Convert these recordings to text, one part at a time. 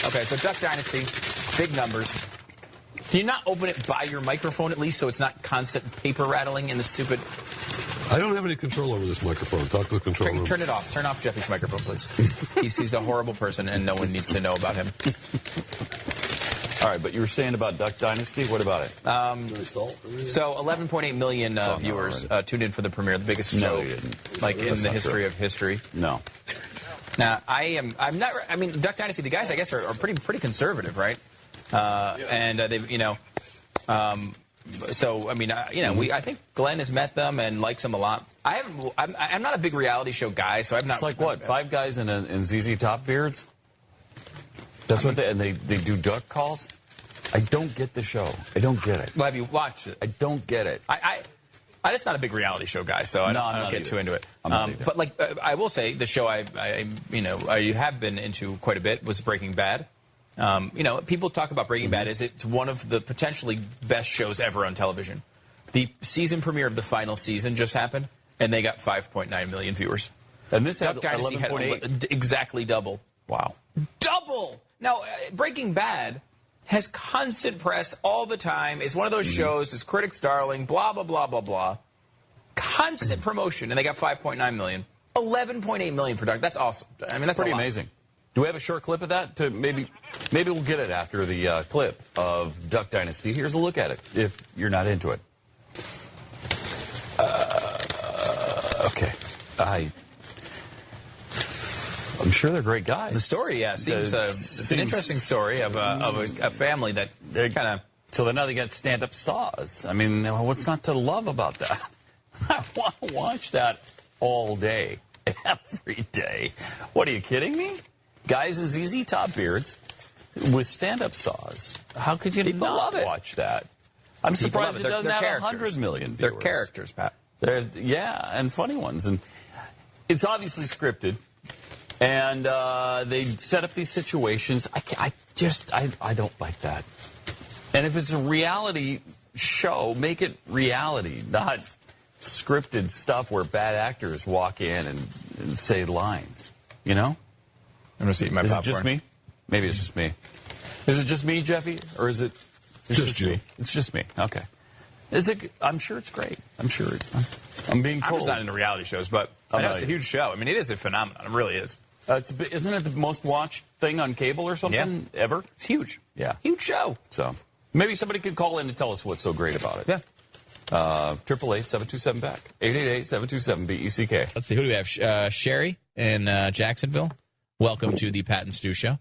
Okay, so Duck Dynasty, big numbers. Can you not open it by your microphone at least so it's not constant paper rattling in the stupid... I don't have any control over this microphone. Talk to the control room. Turn it off. Turn off Jeffy's microphone, please. He's a horrible person, and no one needs to know about him. All right, but you were saying about Duck Dynasty. What about it? So 11.8 million viewers tuned in for the premiere, the biggest show like in the history of history. No. Now, I'm not. I mean, Duck Dynasty. The guys, I guess, are pretty conservative, right? And they, so I mean, I think Glenn has met them and likes them a lot. I'm not a big reality show guy, so I'm not. It's like what? 5 guys in ZZ Top beards. That's what they do duck calls. I don't get the show. I don't get it. Well, have you watched it? I don't get it. I'm just not a big reality show guy, so I don't get too into it. But like I will say, the show I have been into quite a bit was Breaking Bad. People talk about Breaking Bad as it's one of the potentially best shows ever on television. The season premiere of the final season just happened, and they got 5.9 million viewers. And this Duck Dynasty had exactly double. Wow. Double! Now, Breaking Bad has constant press all the time. It's one of those shows, it's critics' darling, blah, blah, blah, blah, blah. Constant promotion, and they got 5.9 million. 11.8 million for Duck. That's awesome. I mean, that's pretty amazing. Do we have a short clip of that? Maybe we'll get it after the clip of Duck Dynasty. Here's a look at it, if you're not into it. Okay. I'm sure they're great guys. The story, seems it's an interesting story of a family that kind of... So now they got stand-up saws. I mean, what's not to love about that? I want to watch that all day, every day. What, are you kidding me? Guys in ZZ Top beards with stand-up saws. How could you not watch that? I'm surprised it doesn't have 100 million viewers. They're characters, Pat. Yeah, and funny ones. And it's obviously scripted. And they set up these situations. I don't like that. And if it's a reality show, make it reality, not scripted stuff where bad actors walk in and say lines. You know? I'm going to see my popcorn. Is it just me? Maybe it's just me. Is it just me, Jeffy? Or is it just you? Me? It's just me. Okay. I'm sure it's great. I'm sure. I'm being told. I'm just not into reality shows, but I know it's a huge show. I mean, it is a phenomenon. It really is. Isn't it the most watched thing on cable or something ever? It's huge. Yeah. Huge show. So maybe somebody could call in and tell us what's so great about it. Yeah. 888-727-BACK. 888-727-BECK. Let's see. Who do we have? Sherry in Jacksonville. Welcome to the Pat and Stu Show.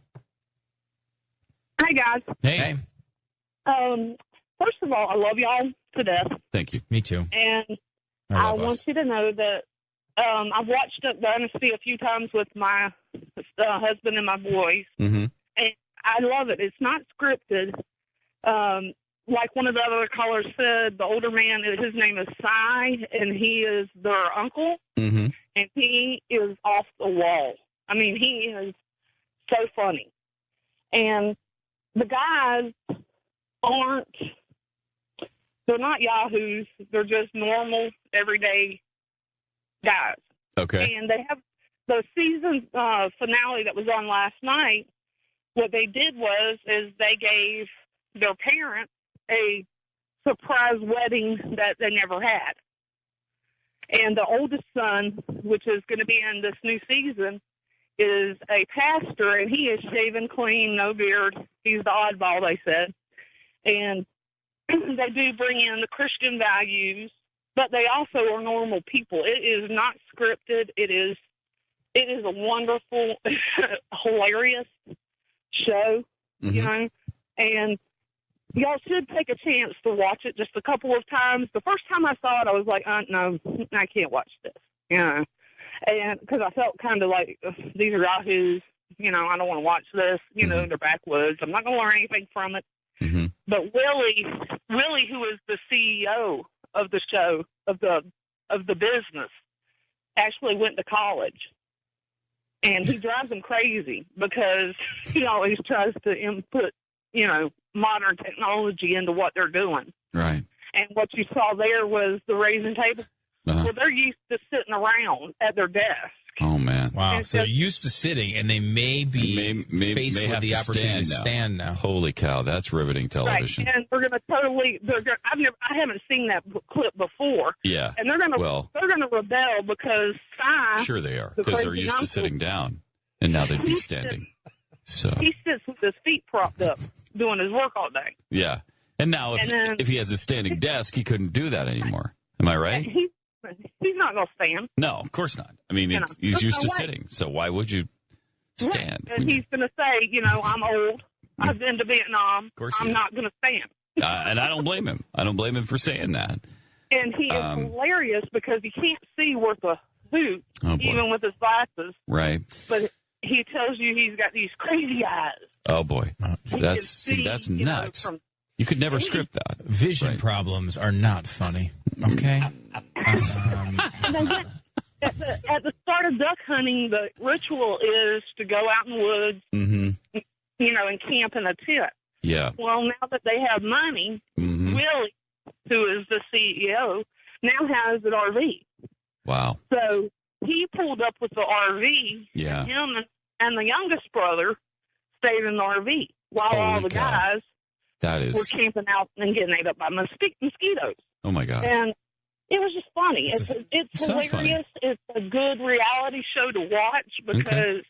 Hi, guys. Hey. First of all, I love y'all to death. Thank you. Me too. And I want you to know that I've watched Duck Dynasty a few times with my husband and my boys, and I love it. It's not scripted. Like one of the other callers said, the older man, his name is Cy, and he is their uncle, and he is off the wall. I mean, he is so funny. And the guys they're not yahoos. They're just normal, everyday guys. Okay. And they have the season finale that was on last night. What they did is they gave their parents a surprise wedding that they never had. And the oldest son, which is going to be in this new season, is a pastor, and he is shaven clean, no beard. He's the oddball, they said. And they do bring in the Christian values, but they also are normal people. It is not scripted. It is a wonderful, hilarious show, you know, and y'all should take a chance to watch it just a couple of times. The first time I saw it, I was like, no, I can't watch this, you know, and because I felt kind of like, these are yahoos, you know, I don't want to watch this, you know, they're backwoods. I'm not going to learn anything from it. But Willie, who is the CEO of the show, of the business, actually went to college. And he drives them crazy because he always tries to input, you know, modern technology into what they're doing. Right. And what you saw there was the raising table. Well, they're used to sitting around at their desk Oh, man. Wow. So they're used to sitting, and they may be faced with the opportunity to stand now. Holy cow, that's riveting television. Right. And we're going to I haven't seen that clip before. Yeah. And they're going to rebel because Sure they are, because they're used to sitting down, and now they'd be standing. He sits with his feet propped up doing his work all day. Yeah. And now if he has a standing desk, he couldn't do that anymore. Am I right? He's not going to stand. No, of course not. I mean, he's used to sitting, so why would you stand? Right. And he's going to say, I'm old. I've been to Vietnam. Of course I'm not going to stand. And I don't blame him. I don't blame him for saying that. And he is hilarious because he can't see worth a hoot, even with his glasses. Right. But he tells you he's got these crazy eyes. Oh, boy. That's nuts. You could never script that. Vision problems are not funny. Okay? At the start of duck hunting, the ritual is to go out in the woods, and camp in a tent. Yeah. Well, now that they have money, Willie, who is the CEO, now has an RV. Wow. So he pulled up with the RV, and him and the youngest brother stayed in the RV while all the guys were camping out and getting ate up by mosquitoes. Oh, my God. And it was just funny. It's hilarious. Funny. It's a good reality show to watch because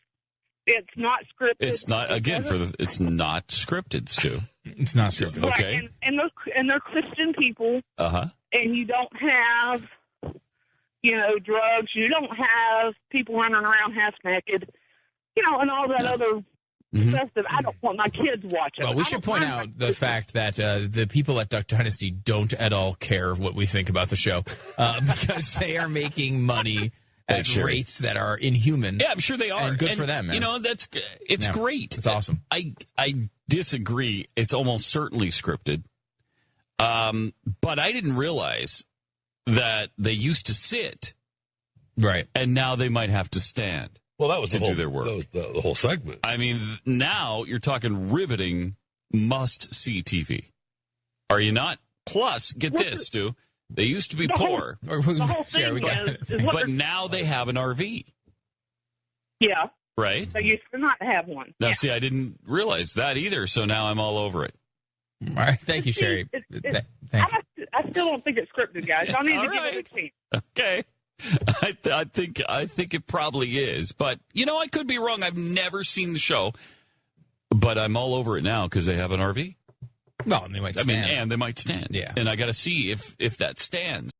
it's not scripted. It's not, it's not scripted, Stu. It's not scripted. Right. Okay. And they're Christian people. Uh-huh. And you don't have, drugs. You don't have people running around half naked, and all that other stuff that I don't want my kids watching. Well, we should point out the fact that the people at Duck Dynasty don't at all care what we think about the show because they are making money at rates that are inhuman. Yeah, I'm sure they are. And good for them, man. It's great. It's awesome. I disagree. It's almost certainly scripted. But I didn't realize that they used to sit. Right. And now they might have to stand. Well, that was to do their work. That was the whole segment. I mean, now you're talking riveting must-see TV. Are you not? Plus, get this, Stu. They used to be poor. But now they have an RV. Yeah. Right? They used to not have one. Now, see, I didn't realize that either, so now I'm all over it. All right. Thank you, Sherry. I still don't think it's scripted, guys. I need to give it a chance. Okay. I think it probably is, but I could be wrong. I've never seen the show, but I'm all over it now because they have an RV. Well, and they might stand. And they might stand. Yeah, and I got to see if that stands.